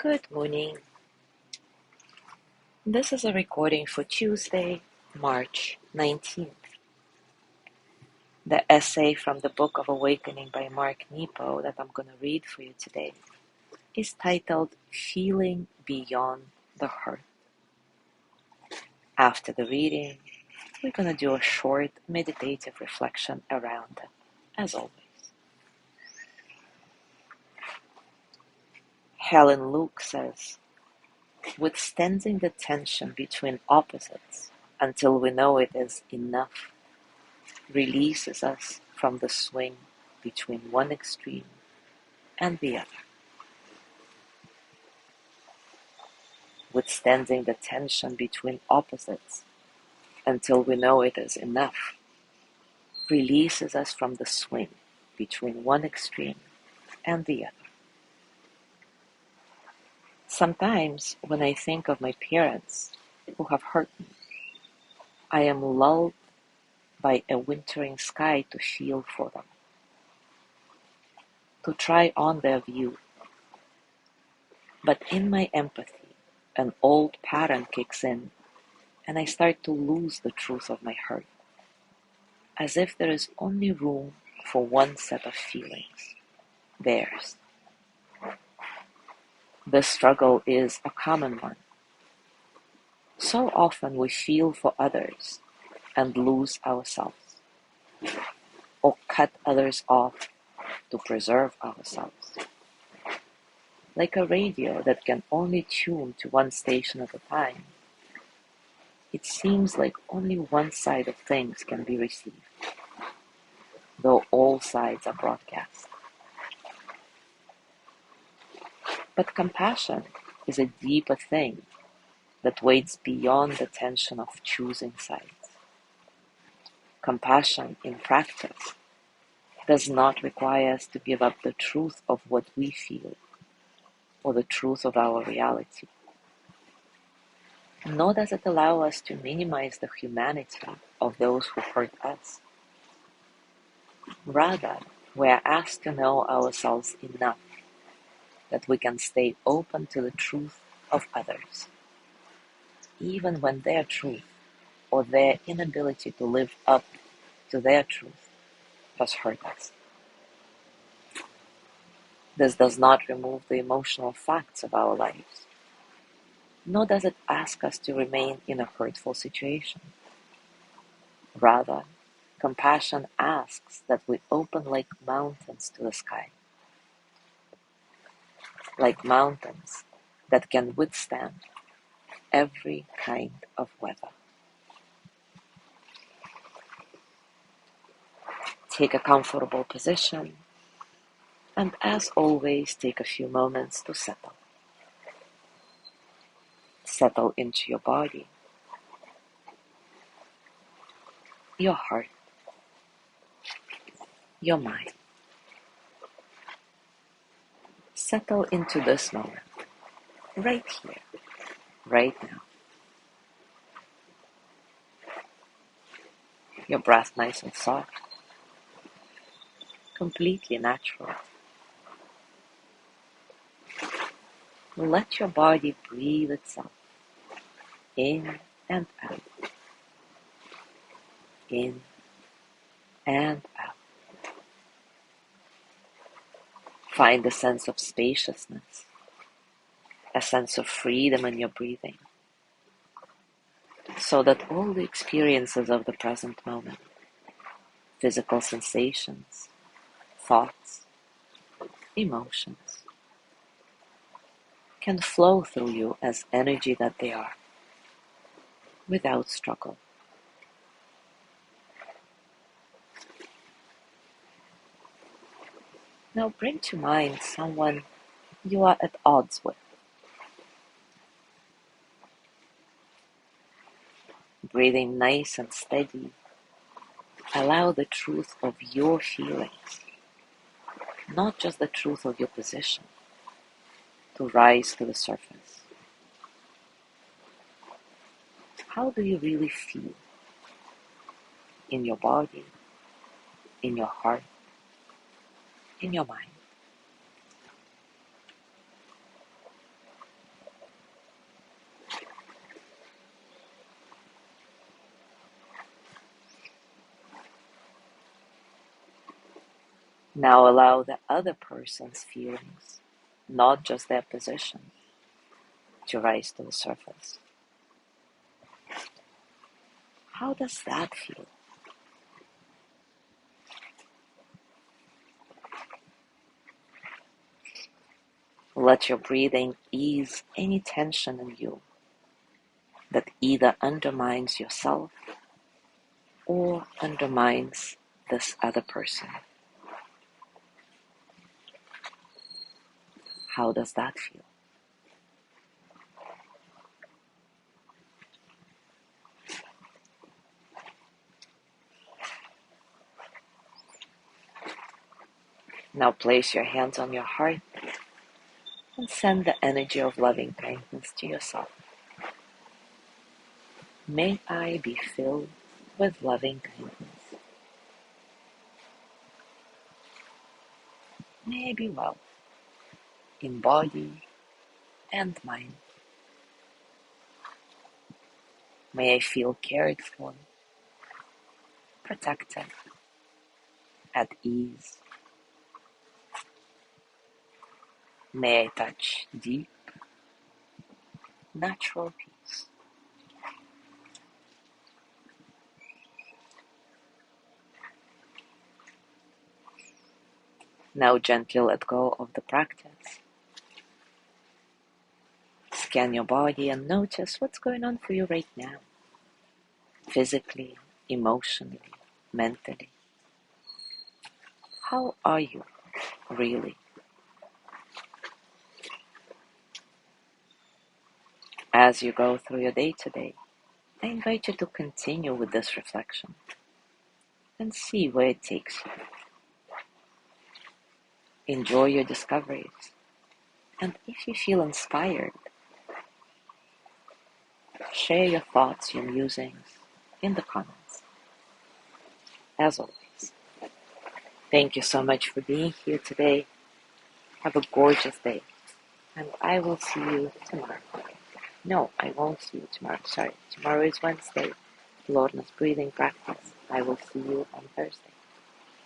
Good morning. This is a recording for Tuesday, March 19th. The essay from the Book of Awakening by Mark Nepo that I'm going to read for you today is titled Feeling Beyond the Hurt. After the reading, we're going to do a short meditative reflection around it, as always. Helen Luke says, withstanding the tension between opposites until we know it is enough releases us from the swing between one extreme and the other. Withstanding the tension between opposites until we know it is enough releases us from the swing between one extreme and the other. Sometimes when I think of my parents who have hurt me, I am lulled by a wintering sky to feel for them, to try on their view. But in my empathy, an old pattern kicks in, and I start to lose the truth of my hurt, as if there is only room for one set of feelings, theirs. This struggle is a common one. So often we feel for others and lose ourselves, or cut others off to preserve ourselves. Like a radio that can only tune to one station at a time, it seems like only one side of things can be received, though all sides are broadcast. But compassion is a deeper thing that waits beyond the tension of choosing sides. Compassion in practice does not require us to give up the truth of what we feel or the truth of our reality. Nor does it allow us to minimize the humanity of those who hurt us. Rather, we are asked to know ourselves enough that we can stay open to the truth of others, even when their truth or their inability to live up to their truth has hurt us. This does not remove the emotional facts of our lives, nor does it ask us to remain in a hurtful situation. Rather, compassion asks that we open like mountains to the sky, like mountains that can withstand every kind of weather. Take a comfortable position, and as always, take a few moments to settle. Settle into your body, your heart, your mind. Settle into this moment, right here, right now. Your breath nice and soft, completely natural. Let your body breathe itself, in and out, in and out. Find a sense of spaciousness, a sense of freedom in your breathing, so that all the experiences of the present moment, physical sensations, thoughts, emotions, can flow through you as energy that they are, without struggle. Now bring to mind someone you are at odds with. Breathing nice and steady, allow the truth of your feelings, not just the truth of your position, to rise to the surface. How do you really feel? In your body, in your heart, in your mind. Now allow the other person's feelings, not just their position, to rise to the surface. How does that feel? Let your breathing ease any tension in you that either undermines yourself or undermines this other person. How does that feel? Now place your hands on your heart and send the energy of loving kindness to yourself. May I be filled with loving kindness. May I be well in body and mind. May I feel cared for, protected, at ease. May I touch deep, natural peace. Now gently let go of the practice. Scan your body and notice what's going on for you right now. Physically, emotionally, mentally. How are you, really? As you go through your day-to-day, I invite you to continue with this reflection and see where it takes you. Enjoy your discoveries, and if you feel inspired, share your thoughts, your musings in the comments. As always, thank you so much for being here today. Have a gorgeous day, and I will see you tomorrow. No, I won't see you tomorrow. Sorry, tomorrow is Wednesday, Lorna's breathing practice. I will see you on Thursday.